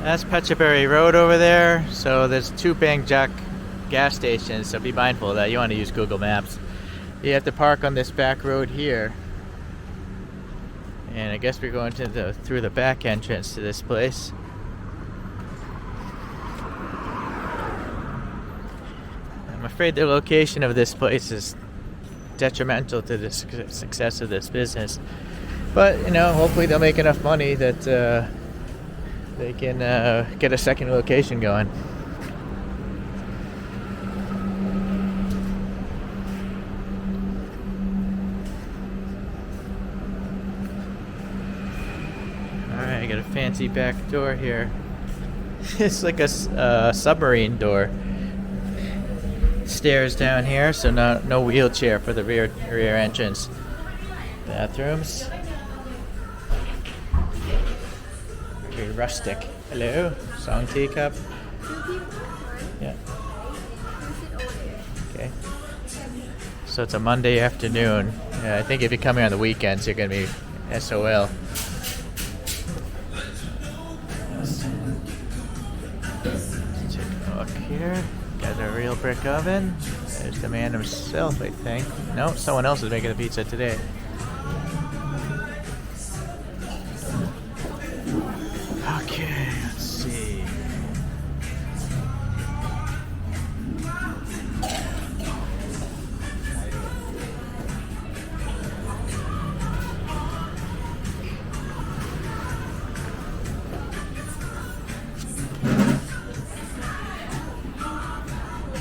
That's Petchaburi Road over there. So there's two Bangkok gas stations, so be mindful of that. You want to use Google Maps. You have to park on this back road here. And I guess we're going to through the back entrance to this place. I'm afraid the location of this place is detrimental to the success of this business. But, you know, hopefully they'll make enough money that they can get a second location going. Alright, I got a fancy back door here. It's like a submarine door. Stairs down here, so no wheelchair for the rear entrance. Bathrooms. Very rustic. Hello, song teacup. Yeah. Okay. So it's a Monday afternoon. Yeah, I think if you come here on the weekends, you're gonna be SOL. Let's take a look here. Got a real brick oven. There's the man himself, I think. No, someone else is making the pizza today. Okay, let's see.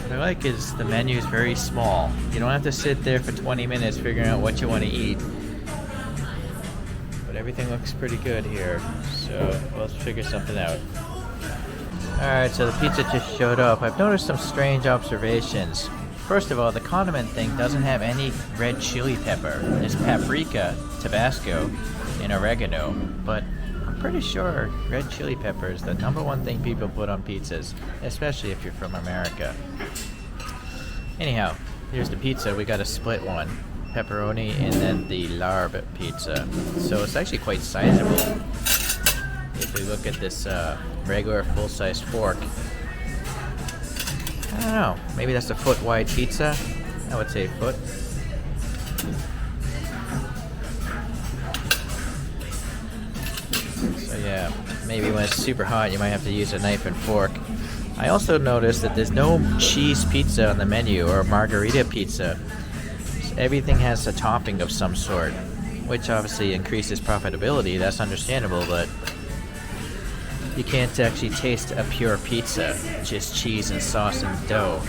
What I like is the menu is very small. You don't have to sit there for 20 minutes figuring out what you want to eat. But everything looks pretty good here, so let's figure something out. Alright, so the pizza just showed up. I've noticed some strange observations. First of all, the condiment thing doesn't have any red chili pepper. It's paprika, Tabasco, and oregano, but I'm pretty sure red chili pepper is the #1 thing people put on pizzas, especially if you're from America. Anyhow, here's the pizza. We got a split one. Pepperoni and then the larb pizza. So it's actually quite sizable. If we look at this regular full-size fork. I don't know. Maybe that's a foot-wide pizza. I would say foot. So yeah, maybe when it's super hot, you might have to use a knife and fork. I also noticed that there's no cheese pizza on the menu or margarita pizza. Everything has a topping of some sort, which obviously increases profitability. That's understandable, but you can't actually taste a pure pizza, just cheese and sauce and dough.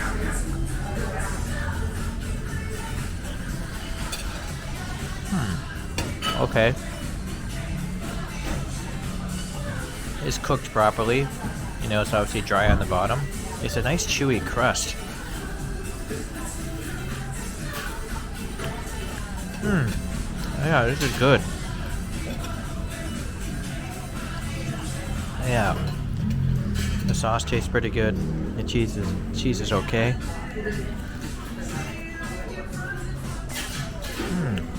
Okay. It's cooked properly. You know, it's obviously dry on the bottom. It's a nice chewy crust. Yeah, this is good. Yeah. The sauce tastes pretty good. The cheese is okay.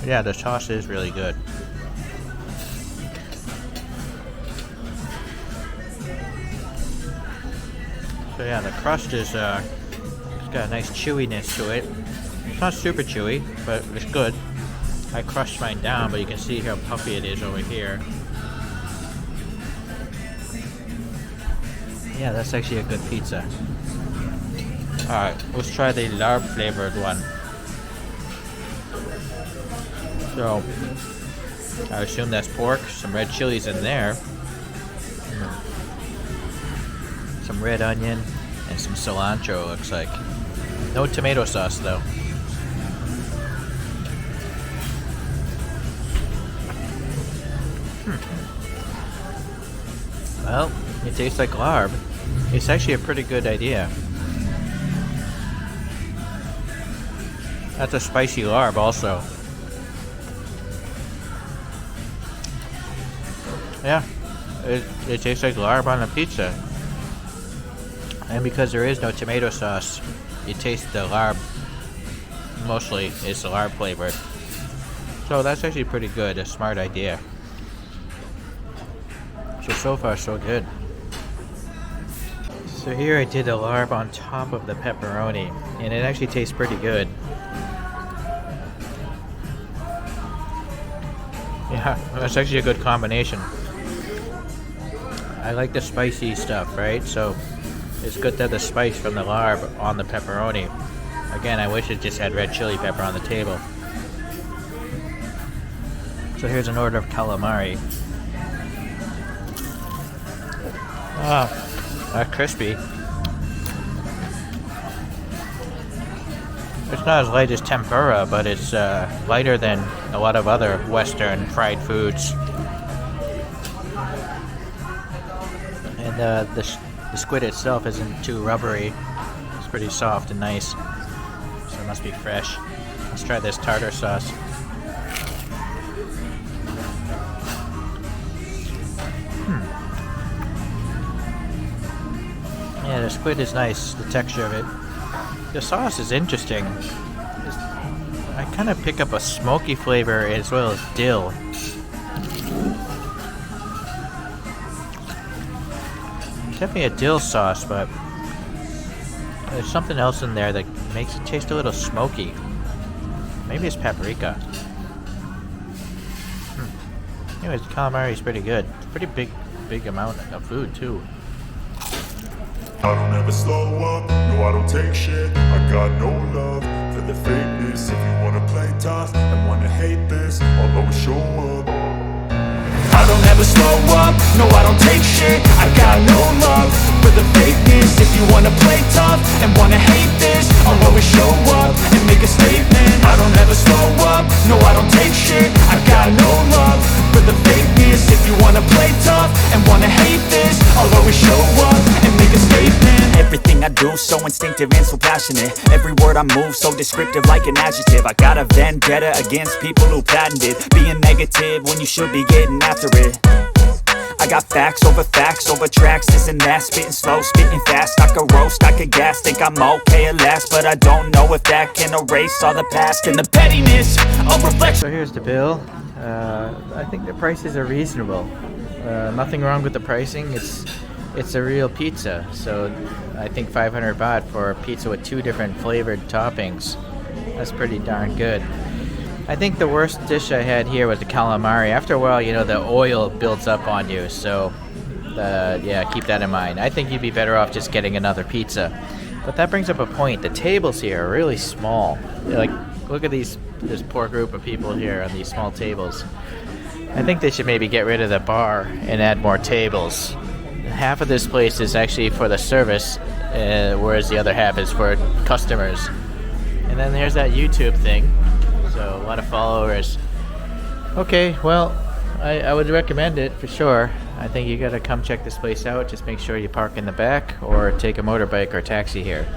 Yeah, the sauce is really good. So yeah, the crust is it's got a nice chewiness to it. It's not super chewy, but it's good. I crushed mine down, but you can see how puffy it is over here. Yeah, that's actually a good pizza. Alright, let's try the larb flavored one. So, I assume that's pork, some red chilies in there. Some red onion, and some cilantro, looks like. No tomato sauce, though. Well, it tastes like larb. It's actually a pretty good idea. That's a spicy larb also. Yeah, it tastes like larb on a pizza. And because there is no tomato sauce, you taste the larb. Mostly it's the larb flavored. So that's actually pretty good, a smart idea. So far so good. So here I did the larb on top of the pepperoni, and it actually tastes pretty good. Yeah, that's actually a good combination. I like the spicy stuff, right? So it's good to have the spice from the larb on the pepperoni. Again, I wish it just had red chili pepper on the table. So here's an order of calamari. That's crispy. It's not as light as tempura, but it's lighter than a lot of other Western fried foods. And the squid itself isn't too rubbery. It's pretty soft and nice. So it must be fresh. Let's try this tartar sauce. Yeah, the squid is nice, the texture of it. The sauce is interesting. I kind of pick up a smoky flavor as well as dill. Definitely a dill sauce, but there's something else in there that makes it taste a little smoky. Maybe it's paprika. Anyways, calamari is pretty good. It's a pretty big amount of food too. I don't ever slow up, no I don't take shit. I got no love for the fakeness. If you wanna play tough and wanna hate this, I'll always show up. I don't ever slow up, no I don't take shit. I got no love for the fakeness. If you wanna play tough and wanna hate this, I'll always show up and make a statement. I don't ever slow up, no I don't take shit. I got no love for the fakeness. If you wanna play tough and wanna hate this, I'll always show up and make a statement. Everything I do so instinctive and so passionate. Every word I move so descriptive like an adjective. I got a vendetta against people who patented being negative when you should be getting after it. I got facts over tracks, this and that. Spitting slow, spitting fast. I could roast, I could gas. Think I'm okay at last, but I don't know if that can erase all the past and the pettiness of reflection. So here's the bill. I think the prices are reasonable. Nothing wrong with the pricing. It's a real pizza. So I think 500 baht for a pizza with 2 different flavored toppings. That's pretty darn good. I think the worst dish I had here was the calamari. After a while, you know, the oil builds up on you, so yeah, keep that in mind. I think you'd be better off just getting another pizza. But that brings up a point. The tables here are really small. Like, look at this poor group of people here on these small tables. I think they should maybe get rid of the bar and add more tables. Half of this place is actually for the service, whereas the other half is for customers. And then there's that YouTube thing. So a lot of followers. Okay, well, I would recommend it for sure. I think you gotta come check this place out. Just make sure you park in the back or take a motorbike or taxi here.